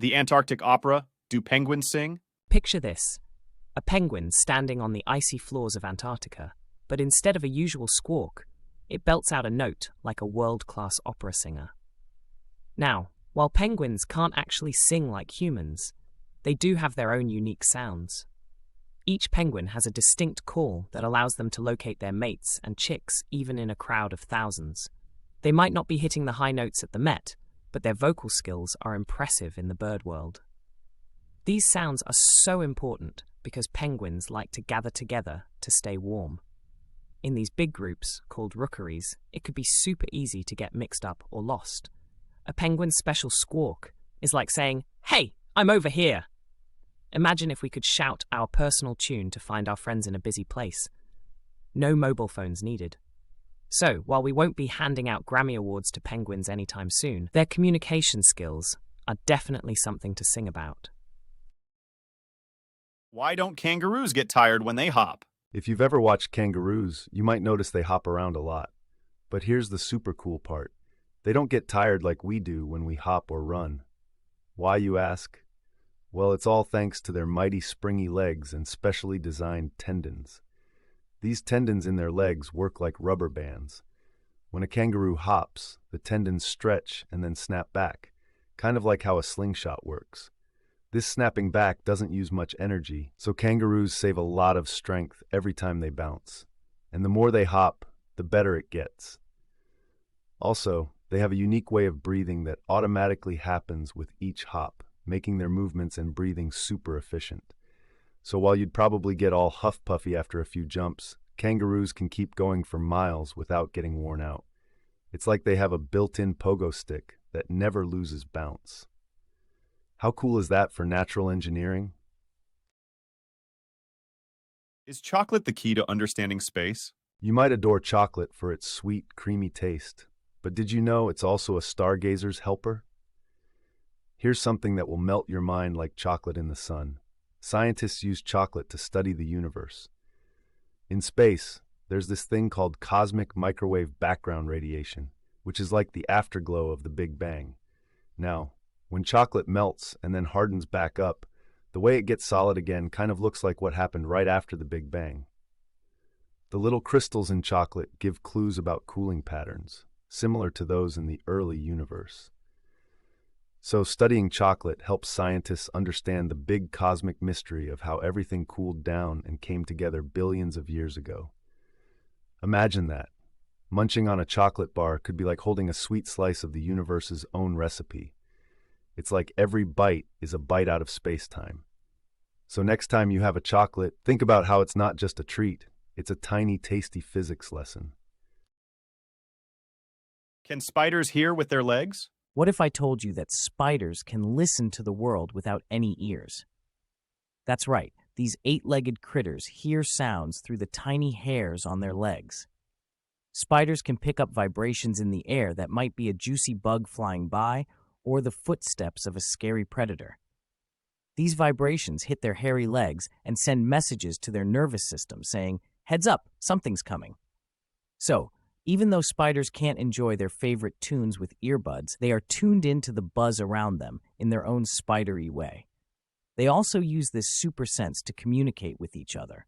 The Antarctic opera, Do Penguins Sing? Picture this: a penguin standing on the icy floors of Antarctica, but instead of a usual squawk, it belts out a note like a world-class opera singer. Now, while penguins can't actually sing like humans, they do have their own unique sounds. Each penguin has a distinct call that allows them to locate their mates and chicks even in a crowd of thousands. They might not be hitting the high notes at the Met, but their vocal skills are impressive in the bird world. These sounds are so important because penguins like to gather together to stay warm. In these big groups, called rookeries, it could be super easy to get mixed up or lost. A penguin's special squawk is like saying, "Hey, I'm over here!" Imagine if we could shout our personal tune to find our friends in a busy place. No mobile phones needed. So, while we won't be handing out Grammy Awards to penguins anytime soon, their communication skills are definitely something to sing about. Why don't kangaroos get tired when they hop? If you've ever watched kangaroos, you might notice they hop around a lot. But here's the super cool part. They don't get tired like we do when we hop or run. Why, you ask? Well, it's all thanks to their mighty springy legs and specially designed tendons. These tendons in their legs work like rubber bands. When a kangaroo hops, the tendons stretch and then snap back, kind of like how a slingshot works. This snapping back doesn't use much energy, so kangaroos save a lot of strength every time they bounce. And the more they hop, the better it gets. Also, they have a unique way of breathing that automatically happens with each hop, making their movements and breathing super efficient. So while you'd probably get all huff-puffy after a few jumps, kangaroos can keep going for miles without getting worn out. It's like they have a built-in pogo stick that never loses bounce. How cool is that for natural engineering? Is chocolate the key to understanding space? You might adore chocolate for its sweet, creamy taste, but did you know it's also a stargazer's helper? Here's something that will melt your mind like chocolate in the sun. Scientists use chocolate to study the universe. In space, there's this thing called cosmic microwave background radiation, which is like the afterglow of the Big Bang. Now, when chocolate melts and then hardens back up, the way it gets solid again kind of looks like what happened right after the Big Bang. The little crystals in chocolate give clues about cooling patterns, similar to those in the early universe. So studying chocolate helps scientists understand the big cosmic mystery of how everything cooled down and came together billions of years ago. Imagine that. Munching on a chocolate bar could be like holding a sweet slice of the universe's own recipe. It's like every bite is a bite out of space-time. So next time you have a chocolate, think about how it's not just a treat, it's a tiny, tasty physics lesson. Can spiders hear with their legs? What if I told you that spiders can listen to the world without any ears? That's right, these 8-legged critters hear sounds through the tiny hairs on their legs. Spiders can pick up vibrations in the air that might be a juicy bug flying by or the footsteps of a scary predator. These vibrations hit their hairy legs and send messages to their nervous system saying, "Heads up, something's coming." So, even though spiders can't enjoy their favorite tunes with earbuds, they are tuned into the buzz around them in their own spidery way. They also use this super sense to communicate with each other.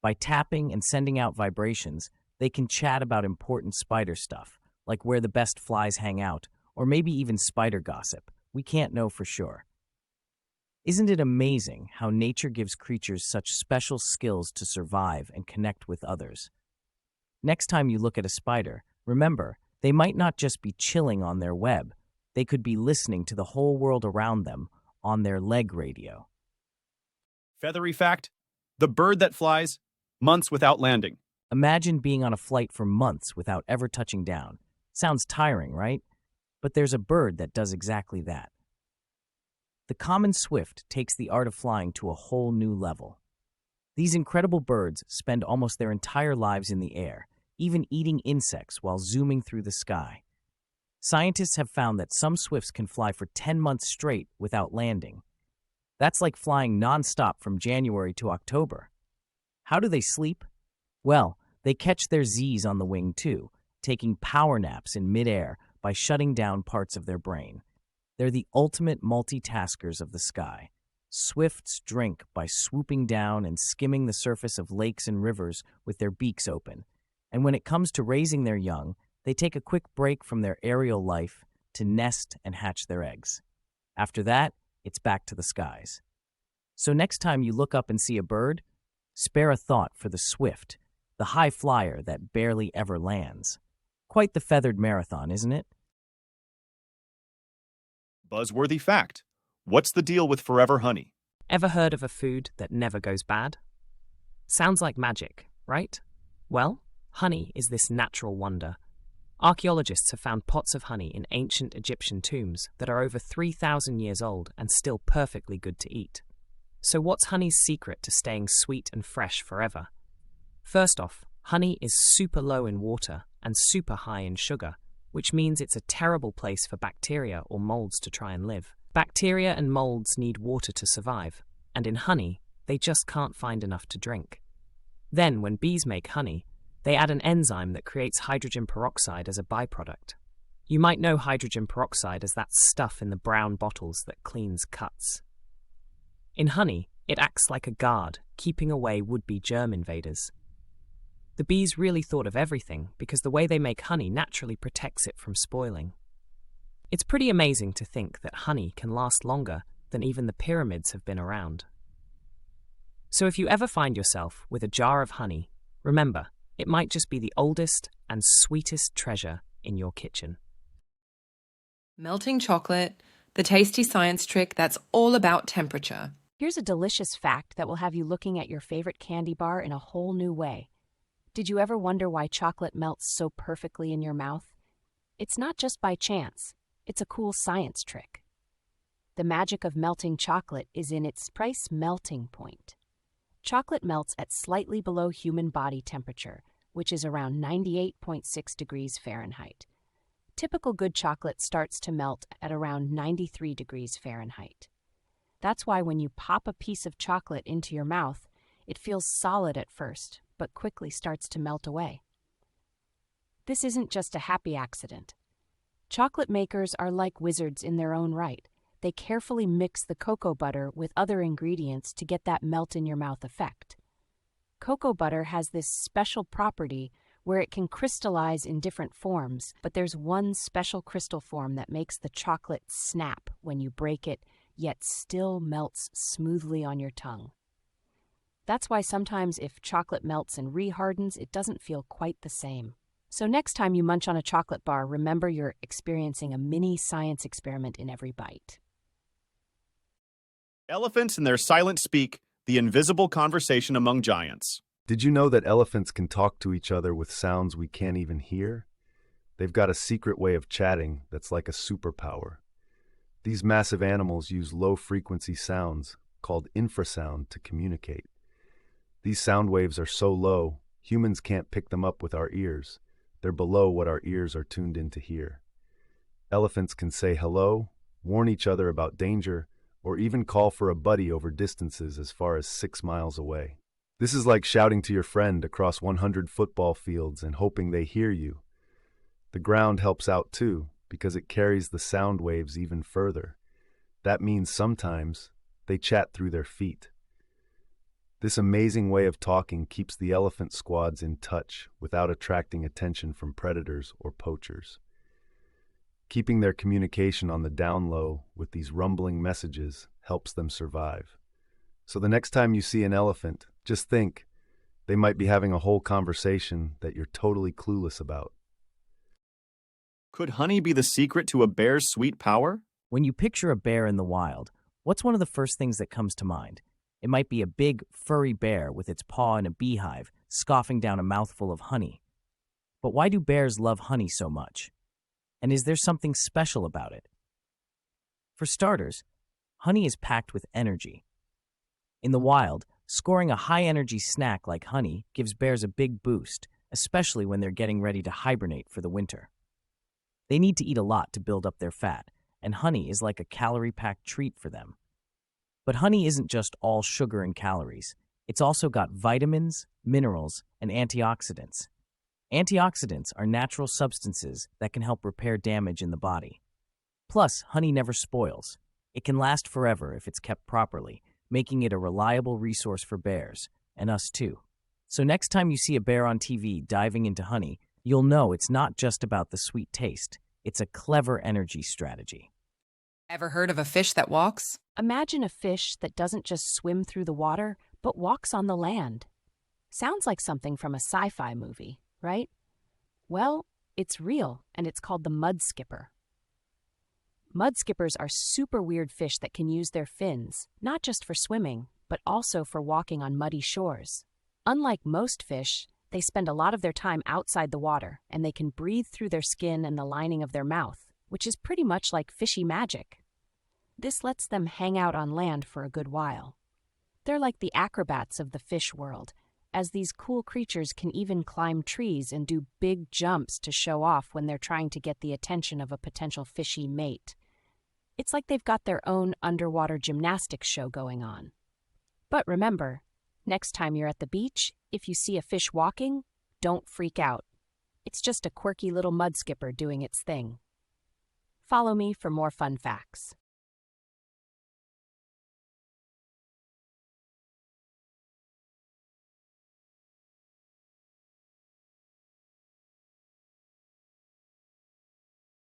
By tapping and sending out vibrations, they can chat about important spider stuff, like where the best flies hang out, or maybe even spider gossip. We can't know for sure. Isn't it amazing how nature gives creatures such special skills to survive and connect with others? Next time you look at a spider, remember, they might not just be chilling on their web. They could be listening to the whole world around them on their leg radio. Feathery fact: the bird that flies months without landing. Imagine being on a flight for months without ever touching down. Sounds tiring, right? But there's a bird that does exactly that. The common swift takes the art of flying to a whole new level. These incredible birds spend almost their entire lives in the air, even eating insects while zooming through the sky. Scientists have found that some swifts can fly for 10 months straight without landing. That's like flying nonstop from January to October. How do they sleep? Well, they catch their Z's on the wing too, taking power naps in midair by shutting down parts of their brain. They're the ultimate multitaskers of the sky. Swifts drink by swooping down and skimming the surface of lakes and rivers with their beaks open. And when it comes to raising their young, they take a quick break from their aerial life to nest and hatch their eggs. After that, it's back to the skies. So next time you look up and see a bird, spare a thought for the swift, the high flyer that barely ever lands. Quite the feathered marathon, isn't it? Buzzworthy fact. What's the deal with forever honey? Ever heard of a food that never goes bad? Sounds like magic, right? Well, honey is this natural wonder. Archaeologists have found pots of honey in ancient Egyptian tombs that are over 3,000 years old and still perfectly good to eat. So what's honey's secret to staying sweet and fresh forever? First off, honey is super low in water and super high in sugar, which means it's a terrible place for bacteria or molds to try and live. Bacteria and molds need water to survive, and in honey, they just can't find enough to drink. Then, when bees make honey, they add an enzyme that creates hydrogen peroxide as a byproduct. You might know hydrogen peroxide as that stuff in the brown bottles that cleans cuts. In honey, it acts like a guard, keeping away would-be germ invaders. The bees really thought of everything because the way they make honey naturally protects it from spoiling. It's pretty amazing to think that honey can last longer than even the pyramids have been around. So if you ever find yourself with a jar of honey, remember, it might just be the oldest and sweetest treasure in your kitchen. Melting chocolate, the tasty science trick that's all about temperature. Here's a delicious fact that will have you looking at your favorite candy bar in a whole new way. Did you ever wonder why chocolate melts so perfectly in your mouth? It's not just by chance. It's a cool science trick. The magic of melting chocolate is in its precise melting point. Chocolate melts at slightly below human body temperature, which is around 98.6 degrees Fahrenheit. Typical good chocolate starts to melt at around 93 degrees Fahrenheit. That's why when you pop a piece of chocolate into your mouth, it feels solid at first, but quickly starts to melt away. This isn't just a happy accident. Chocolate makers are like wizards in their own right. They carefully mix the cocoa butter with other ingredients to get that melt-in-your-mouth effect. Cocoa butter has this special property where it can crystallize in different forms, but there's one special crystal form that makes the chocolate snap when you break it, yet still melts smoothly on your tongue. That's why sometimes if chocolate melts and rehardens, it doesn't feel quite the same. So next time you munch on a chocolate bar, remember you're experiencing a mini science experiment in every bite. Elephants and their silent speak, the invisible conversation among giants. Did you know that elephants can talk to each other with sounds we can't even hear? They've got a secret way of chatting that's like a superpower. These massive animals use low-frequency sounds, called infrasound, to communicate. These sound waves are so low, humans can't pick them up with our ears. They're below what our ears are tuned in to hear. Elephants can say hello, warn each other about danger, or even call for a buddy over distances as far as 6 miles away. This is like shouting to your friend across 100 football fields and hoping they hear you. The ground helps out too, because it carries the sound waves even further. That means sometimes they chat through their feet. This amazing way of talking keeps the elephant squads in touch without attracting attention from predators or poachers. Keeping their communication on the down low with these rumbling messages helps them survive. So the next time you see an elephant, just think, they might be having a whole conversation that you're totally clueless about. Could honey be the secret to a bear's sweet power? When you picture a bear in the wild, what's one of the first things that comes to mind? It might be a big, furry bear with its paw in a beehive, scoffing down a mouthful of honey. But why do bears love honey so much? And is there something special about it? For starters, honey is packed with energy. In the wild, scoring a high-energy snack like honey gives bears a big boost, especially when they're getting ready to hibernate for the winter. They need to eat a lot to build up their fat, and honey is like a calorie-packed treat for them. But honey isn't just all sugar and calories. It's also got vitamins, minerals, and antioxidants. Antioxidants are natural substances that can help repair damage in the body. Plus, honey never spoils. It can last forever if it's kept properly, making it a reliable resource for bears, and us too. So next time you see a bear on TV diving into honey, you'll know it's not just about the sweet taste. It's a clever energy strategy. Ever heard of a fish that walks? Imagine a fish that doesn't just swim through the water, but walks on the land. Sounds like something from a sci-fi movie, right? Well, it's real, and it's called the mudskipper. Mudskippers are super weird fish that can use their fins, not just for swimming, but also for walking on muddy shores. Unlike most fish, they spend a lot of their time outside the water, and they can breathe through their skin and the lining of their mouth, which is pretty much like fishy magic. This lets them hang out on land for a good while. They're like the acrobats of the fish world, as these cool creatures can even climb trees and do big jumps to show off when they're trying to get the attention of a potential fishy mate. It's like they've got their own underwater gymnastics show going on. But remember, next time you're at the beach, if you see a fish walking, don't freak out. It's just a quirky little mudskipper doing its thing. Follow me for more fun facts.